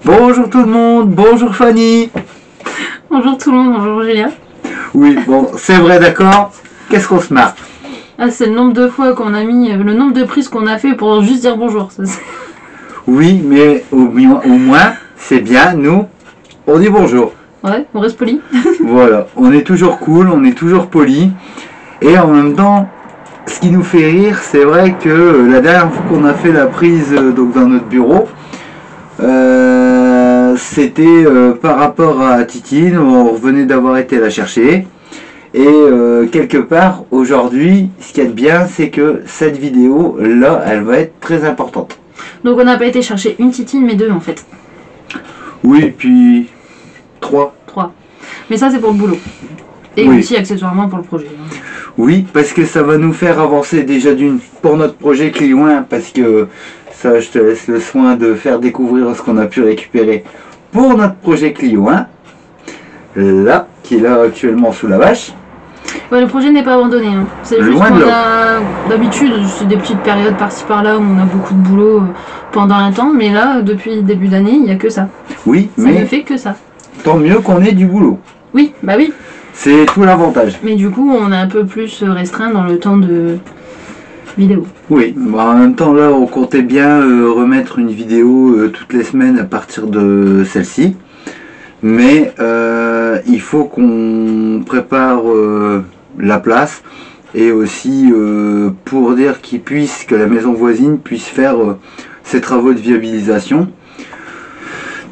Bonjour tout le monde, bonjour Fanny. Bonjour tout le monde, bonjour Julien. Oui, bon, c'est vrai, d'accord. Qu'est-ce qu'on se marre? Ah, c'est le nombre de fois qu'on a mis, le nombre de prises qu'on a fait pour juste dire bonjour. Ça, Oui, mais au moins, c'est bien, nous, on dit bonjour. ouais, on reste poli. Voilà, on est toujours cool, on est toujours poli. Et en même temps, ce qui nous fait rire, c'est vrai que la dernière fois qu'on a fait la prise donc dans notre bureau, c'était par rapport à Titine, on revenait d'avoir été la chercher. Et quelque part, aujourd'hui, ce qu'il y a de bien, c'est que cette vidéo, là, elle va être très importante. Donc on n'a pas été chercher une Titine, mais deux en fait. Oui, puis 3. 3. Mais ça c'est pour le boulot. Et Oui. aussi accessoirement pour le projet. Oui, parce que ça va nous faire avancer déjà pour notre projet Clio 1, parce que ça, je te laisse le soin de faire découvrir ce qu'on a pu récupérer pour notre projet Clio 1, là, qui est là actuellement sous la vache. Ouais, le projet n'est pas abandonné. Hein. C'est juste Loin de qu'on là. a d'habitude, c'est des petites périodes par-ci par-là où on a beaucoup de boulot pendant un temps, mais là, depuis le début d'année, il n'y a que ça. Oui, Ça ne mais fait que ça. tant mieux qu'on ait du boulot. Oui, bah oui. C'est tout l'avantage. Mais du coup, on est un peu plus restreint dans le temps de vidéo. Oui, bah en même temps là on comptait bien remettre une vidéo toutes les semaines à partir de celle-ci. Mais il faut qu'on prépare la place et aussi pour dire que la maison voisine puisse faire ses travaux de viabilisation.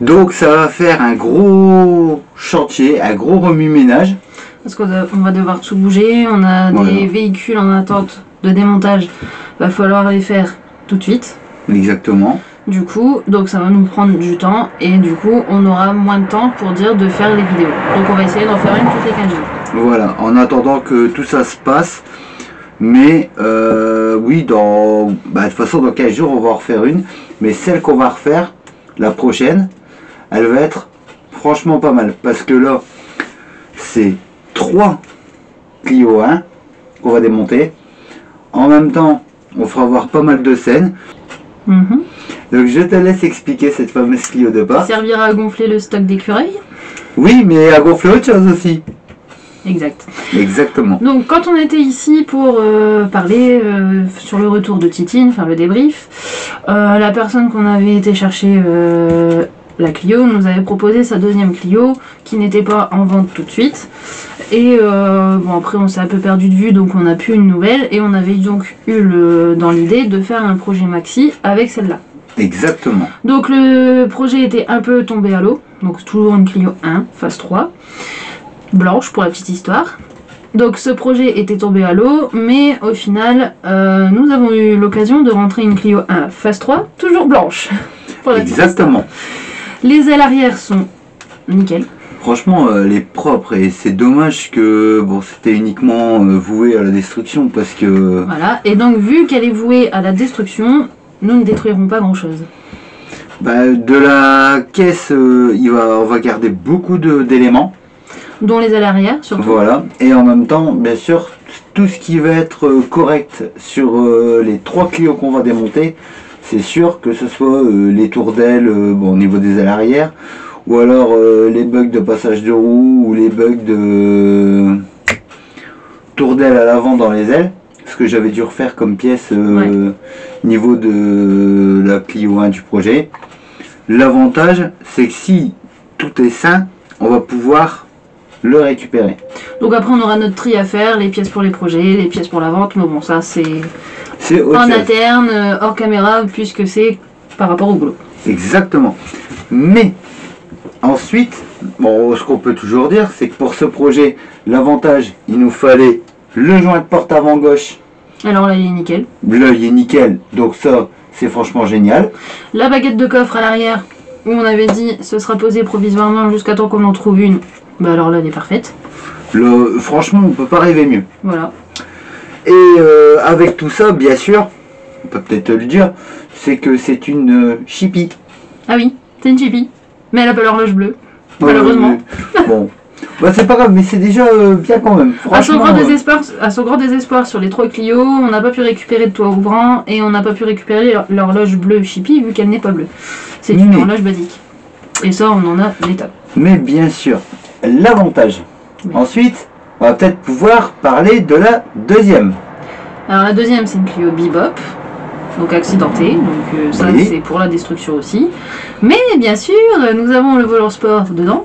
Donc ça va faire un gros chantier, un gros remue-ménage. Parce qu'on va devoir tout bouger, on a Voilà. des véhicules en attente de démontage, va falloir les faire tout de suite. Exactement. Du coup, donc ça va nous prendre du temps et du coup on aura moins de temps pour dire de faire les vidéos. Donc on va essayer d'en faire une toutes les 15 jours. Voilà, en attendant que tout ça se passe. Mais oui, de toute façon dans 15 jours on va en refaire une. Mais celle qu'on va refaire, la prochaine, elle va être franchement pas mal. Parce que là, c'est 3 Clio 1 qu'on va démonter. En même temps, on fera voir pas mal de scènes. Mhm. Donc je te laisse expliquer cette fameuse Clio de Ça pas. servira à gonfler le stock d'écureuils. Oui, mais à gonfler autre chose aussi. Exact. Exactement. Donc quand on était ici pour parler sur le retour de Titine, faire le débrief, la personne qu'on avait été chercher la Clio nous avait proposé sa deuxième Clio qui n'était pas en vente tout de suite. Et bon après on s'est un peu perdu de vue donc on n'a plus une nouvelle et on avait donc eu dans l'idée de faire un projet maxi avec celle-là. Exactement. Donc le projet était un peu tombé à l'eau, donc toujours une Clio 1, phase 3, blanche pour la petite histoire. Donc ce projet était tombé à l'eau, mais au final, nous avons eu l'occasion de rentrer une Clio 1, phase 3, toujours blanche. Pour la petite Exactement. histoire. Les ailes arrière sont nickel. Franchement, elle est propre et c'est dommage que bon, c'était uniquement voué à la destruction parce que Voilà, et donc vu qu'elle est vouée à la destruction, nous ne détruirons pas grand chose. de la caisse, on va garder beaucoup d'éléments. Dont les ailes arrière surtout. Voilà, et en même temps, bien sûr, tout ce qui va être correct sur les 3 Clio qu'on va démonter, c'est sûr que ce soit les tours d'ailes au niveau des ailes arrière, ou alors les bugs de passage de roue, ou les bugs de tour d'aile à l'avant dans les ailes, ce que j'avais dû refaire comme pièce niveau de la Clio 1 du projet. L'avantage, c'est que si tout est sain, on va pouvoir le récupérer. Donc après on aura notre tri à faire, les pièces pour les projets, les pièces pour la vente, mais bon ça c'est autre en chose. interne, hors caméra, puisque c'est par rapport au boulot. Exactement. Mais ensuite, bon, ce qu'on peut toujours dire, c'est que pour ce projet, l'avantage, il nous fallait le joint de porte avant gauche. Alors là il est nickel. Là, il est nickel, donc ça, c'est franchement génial. La baguette de coffre à l'arrière, où on avait dit ce sera posé provisoirement jusqu'à temps qu'on en trouve une, bah alors là elle est parfaite. Franchement, on peut pas rêver mieux. Voilà. Et avec tout ça, bien sûr, on peut peut-être le dire, c'est que c'est une Chippy. Ah oui, c'est une chippie. Mais elle a pas l'horloge bleue. Malheureusement. Bon, bah, c'est pas grave, mais c'est déjà bien quand même. À son, Franchement, grand désespoir sur les 3 Clio, on n'a pas pu récupérer de toit ouvrant et on n'a pas pu récupérer l'horloge bleue Chippy vu qu'elle n'est pas bleue. C'est une horloge basique. Et ça, on en a des tas. Mais bien sûr, l'avantage. Oui. Ensuite, on va peut-être pouvoir parler de la deuxième. Alors la deuxième, c'est une Clio Bebop, donc accidentée, donc ça Oui. c'est pour la destruction aussi. Mais bien sûr, nous avons le volant sport dedans.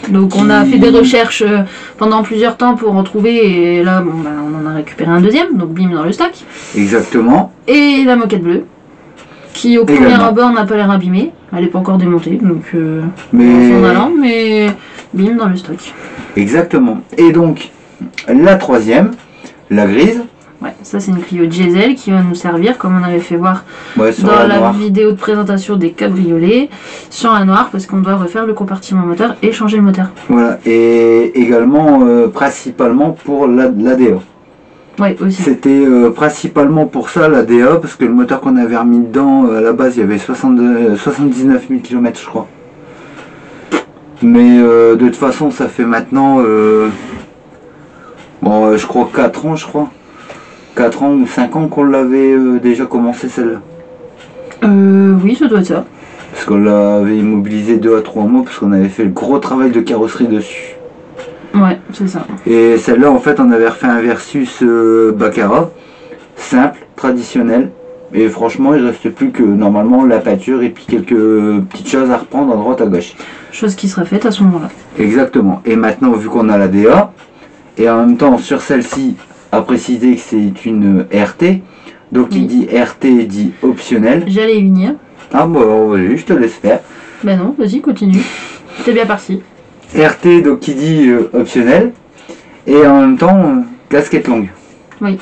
Donc on a fait des recherches pendant plusieurs temps pour en trouver, et là bon, bah, on en a récupéré un deuxième, donc bim dans le stock. Exactement. Et la moquette bleue, qui au premier Également. abord n'a pas l'air abîmée, elle n'est pas encore démontée, donc Mais en allant, mais bim dans le stock. exactement. Et donc, la troisième, la grise, Ouais, ça c'est une Clio diesel qui va nous servir, comme on avait fait voir ouais, sur dans la la noire. vidéo de présentation des cabriolets, sur la noire, parce qu'on doit refaire le compartiment moteur et changer le moteur. Voilà. Et également, principalement pour l'ADA. Ouais, aussi. C'était principalement pour ça l'ADA, parce que le moteur qu'on avait remis dedans, à la base, il y avait 79 000 km, je crois. Mais de toute façon, ça fait maintenant, bon, je crois 4 ans, 4 ans ou 5 ans qu'on l'avait déjà commencé celle-là. Oui, ça doit être ça. Parce qu'on l'avait immobilisé 2 à 3 mois, parce qu'on avait fait le gros travail de carrosserie dessus. Ouais, c'est ça. Et celle-là, en fait, on avait refait un Versus Baccarat, simple, traditionnel. Et franchement, il ne reste plus que normalement la peinture et puis quelques petites choses à reprendre à droite à gauche. Chose qui sera faite à ce moment-là. Exactement. Et maintenant, vu qu'on a la DA, et en même temps, sur celle-ci, à préciser que c'est une RT. Donc, qui Oui. dit RT dit optionnel. J'allais y venir. Ah, bon, vas-y, je te laisse faire. Ben non, vas-y, continue. T'es bien parti. RT, donc qui dit optionnel. Et en même temps, casquette longue. Oui.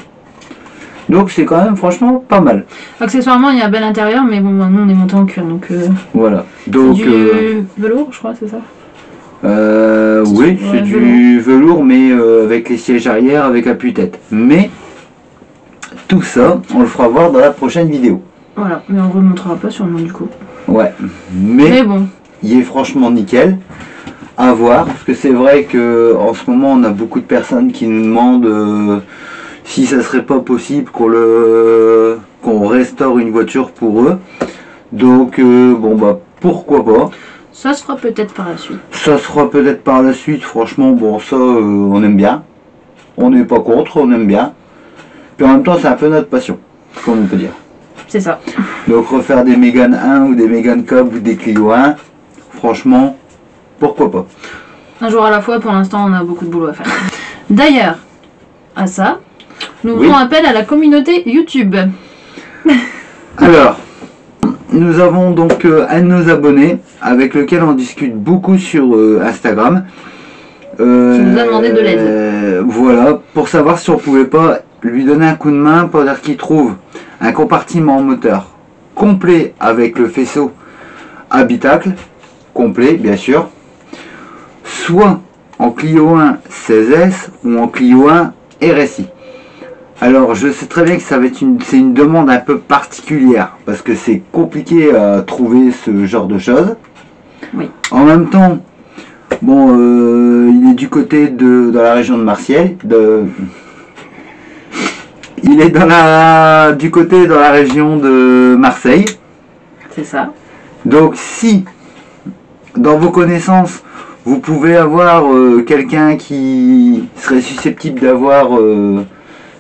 Donc, c'est quand même franchement pas mal. Accessoirement, il y a un bel intérieur, mais bon, nous on est monté en cuir, donc Voilà. c'est Donc, du velours, je crois, c'est ça. oui, Ouais, c'est du velours, mais avec les sièges arrière, avec appui-tête. Mais, tout ça, on le fera voir dans la prochaine vidéo. Voilà, mais on remontera pas sur le nom du coup. Ouais. Mais Mais, bon, il est franchement nickel. À voir, parce que c'est vrai que en ce moment, on a beaucoup de personnes qui nous demandent si ça serait pas possible qu'on restaure une voiture pour eux. Donc, bon, bah, pourquoi pas. ça se fera peut-être par la suite. Ça sera peut-être par la suite, franchement, bon, ça, on aime bien. On n'est pas contre, on aime bien. Puis en même temps, c'est un peu notre passion, comme on peut dire. C'est ça. Donc, refaire des Mégane 1 ou des Mégane Cab ou des Clio 1, franchement, pourquoi pas. Un jour à la fois, pour l'instant, on a beaucoup de boulot à faire. D'ailleurs, à ça, nous Oui. faisons appel à la communauté YouTube. Alors, nous avons donc un de nos abonnés avec lequel on discute beaucoup sur Instagram. Qui nous a demandé de l'aide. Voilà, pour savoir si on pouvait pas lui donner un coup de main pour dire qu'il trouve un compartiment moteur complet avec le faisceau habitacle, complet bien sûr, soit en Clio 1 16S ou en Clio 1 RSI. Alors je sais très bien que ça va être c'est une demande un peu particulière parce que c'est compliqué à trouver ce genre de choses. Oui. En même temps, bon, il est du côté dans la région de Marseille. Il est du côté dans la région de Marseille. C'est ça. Donc si dans vos connaissances vous pouvez avoir quelqu'un qui serait susceptible d'avoir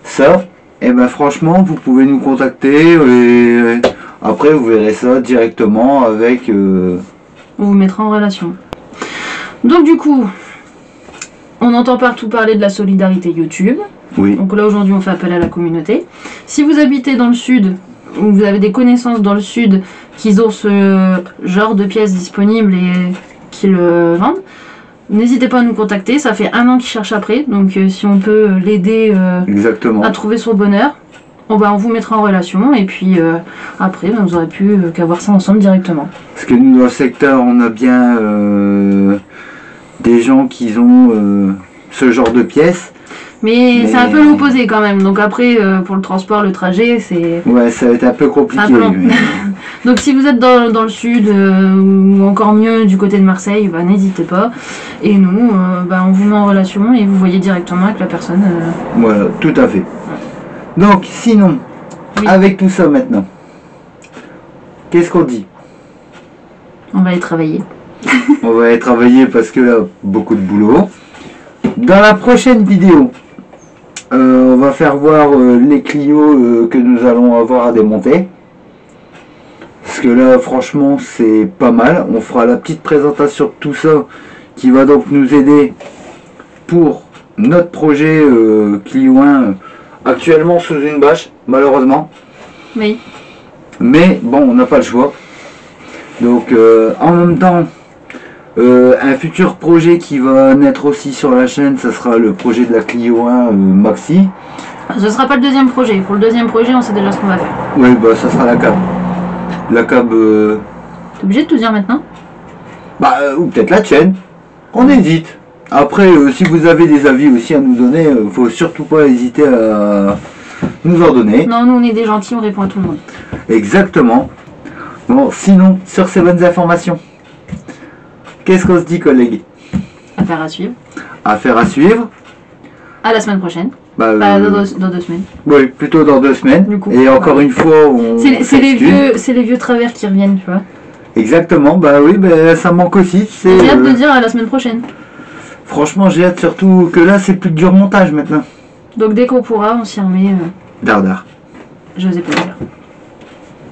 ça, et ben franchement vous pouvez nous contacter et après vous verrez ça directement avec On vous mettra en relation. Donc du coup, on entend partout parler de la solidarité YouTube. oui, Donc là aujourd'hui on fait appel à la communauté. Si vous habitez dans le sud, ou vous avez des connaissances dans le sud qui ont ce genre de pièces disponibles et qui le vendent, n'hésitez pas à nous contacter. Ça fait 1 an qu'ils cherchent après, donc si on peut l'aider exactement. à trouver son bonheur, on vous mettra en relation et puis après vous aurez pu qu'à voir ça ensemble directement. Parce que nous dans le secteur on a bien des gens qui ont ce genre de pièces. Mais Mais- c'est un peu l'opposé quand même, donc après pour le transport, le trajet, c'est... Ouais, ça va être un peu compliqué. Un peu long. mais- Donc si vous êtes dans le sud ou encore mieux du côté de Marseille, n'hésitez pas. Et nous, on vous met en relation et vous voyez directement avec la personne. Voilà, tout à fait. Donc, sinon, Oui. avec tout ça maintenant, qu'est-ce qu'on dit? On va aller travailler. On va y travailler parce que là, beaucoup de boulot. Dans la prochaine vidéo, on va faire voir les Clio que nous allons avoir à démonter. Parce que là, franchement, c'est pas mal. On fera la petite présentation de tout ça qui va donc nous aider pour notre projet Clio 1 actuellement sous une bâche, malheureusement. Oui. Mais bon, on n'a pas le choix. Donc en même temps, un futur projet qui va naître aussi sur la chaîne, ça sera le projet de la Clio 1 Maxi. Ce sera pas le deuxième projet. Pour le deuxième projet, on sait déjà ce qu'on va faire. Oui, bah ça sera la cab. La cab... T'es obligé de te dire maintenant? ou peut-être la tienne. On hésite. Après, si vous avez des avis aussi à nous donner, faut surtout pas hésiter à nous en donner. Non, nous on est des gentils, on répond à tout le monde. Exactement. Bon, sinon, sur ces bonnes informations, qu'est-ce qu'on se dit, collègues? Affaire à suivre. Affaire à suivre. À la semaine prochaine. Bah, Dans 2 semaines. Oui, plutôt dans 2 semaines. Du coup, et encore une fois, on c'est les vieux travers qui reviennent, tu vois. Exactement, bah oui, bah, ça manque aussi. J'ai hâte de dire à la semaine prochaine. Franchement, j'ai hâte surtout que là, c'est plus que du remontage maintenant. Donc dès qu'on pourra, on s'y remet. Dardar. J'osais pas le dire.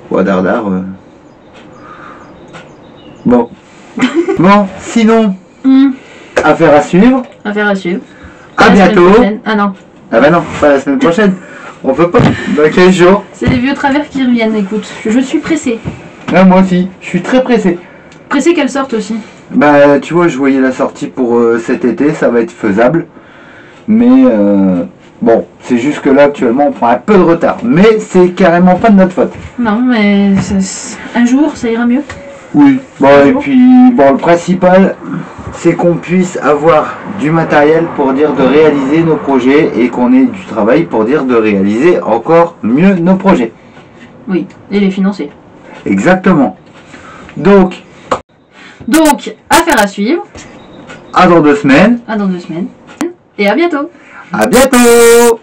Ouais, dardar. Bon. Bon, sinon, affaire à suivre. Affaire à suivre. À bientôt. Ah non. Ah bah non, pas la semaine prochaine. On peut pas. Dans 15 jours. C'est les vieux travers qui reviennent, écoute. Je suis pressée. Ah, moi aussi, je suis très pressé. Pressée qu'elle sorte aussi. Bah tu vois, je voyais la sortie pour cet été, ça va être faisable. Mais bon, c'est juste que là actuellement on prend un peu de retard. Mais c'est carrément pas de notre faute. Non, mais un jour ça ira mieux. Oui, bon et puis bon, le principal c'est qu'on puisse avoir du matériel pour dire de réaliser nos projets et qu'on ait du travail pour dire de réaliser encore mieux nos projets. Oui, et les financer. Exactement. Donc, affaire à suivre. à dans 2 semaines. À dans 2 semaines. Et à bientôt. À bientôt.